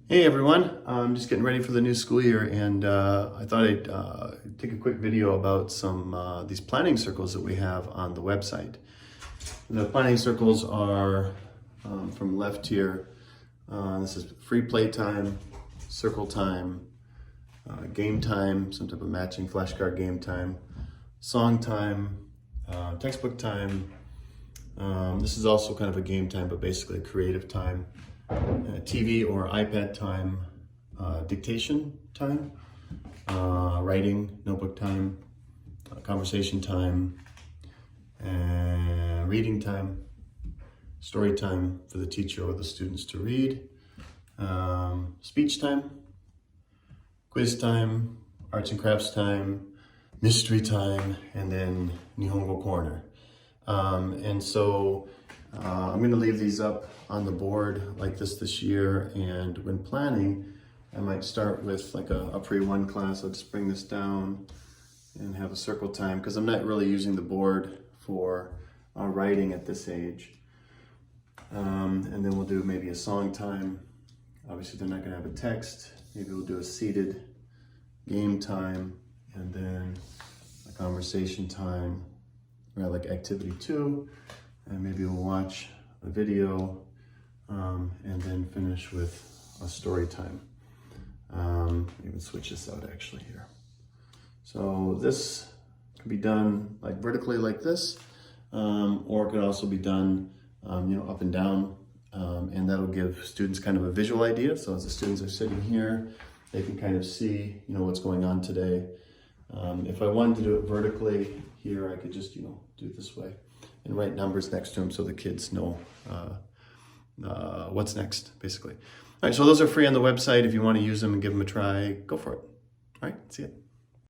Hey everyone, I'm just getting ready for the new school year, and I thought I'd take a quick video about some these planning circles that we have on the website. The planning circles are from left here. This is free playtime, circle time, game time, some type of matching flashcard game time, song time, textbook time. This is also kind of a game time, but basically creative time. TV or iPad time, dictation time, writing, notebook time, conversation time, and reading time, story time for the teacher or the students to read, speech time, quiz time, arts and crafts time, mystery time, and then Nihongo Corner. I'm going to leave these up on the board like this year, and when planning, I might start with like a pre-1 class. I'll just bring this down and have a circle time because I'm not really using the board for writing at this age. And then we'll do maybe a song time. Obviously they're not going to have a text. Maybe we'll do a seated game time, and then a conversation time, right, like activity 2. And maybe we'll watch a video and then finish with a story time. Even switch this out actually here. So this can be done like vertically like this, or it could also be done up and down, and that'll give students kind of a visual idea. So as the students are sitting here, they can kind of see what's going on today. If I wanted to do it vertically here, I could just do it this way and write numbers next to them so the kids know what's next, basically. All right, so those are free on the website. If you want to use them and give them a try, go for it. All right, see ya.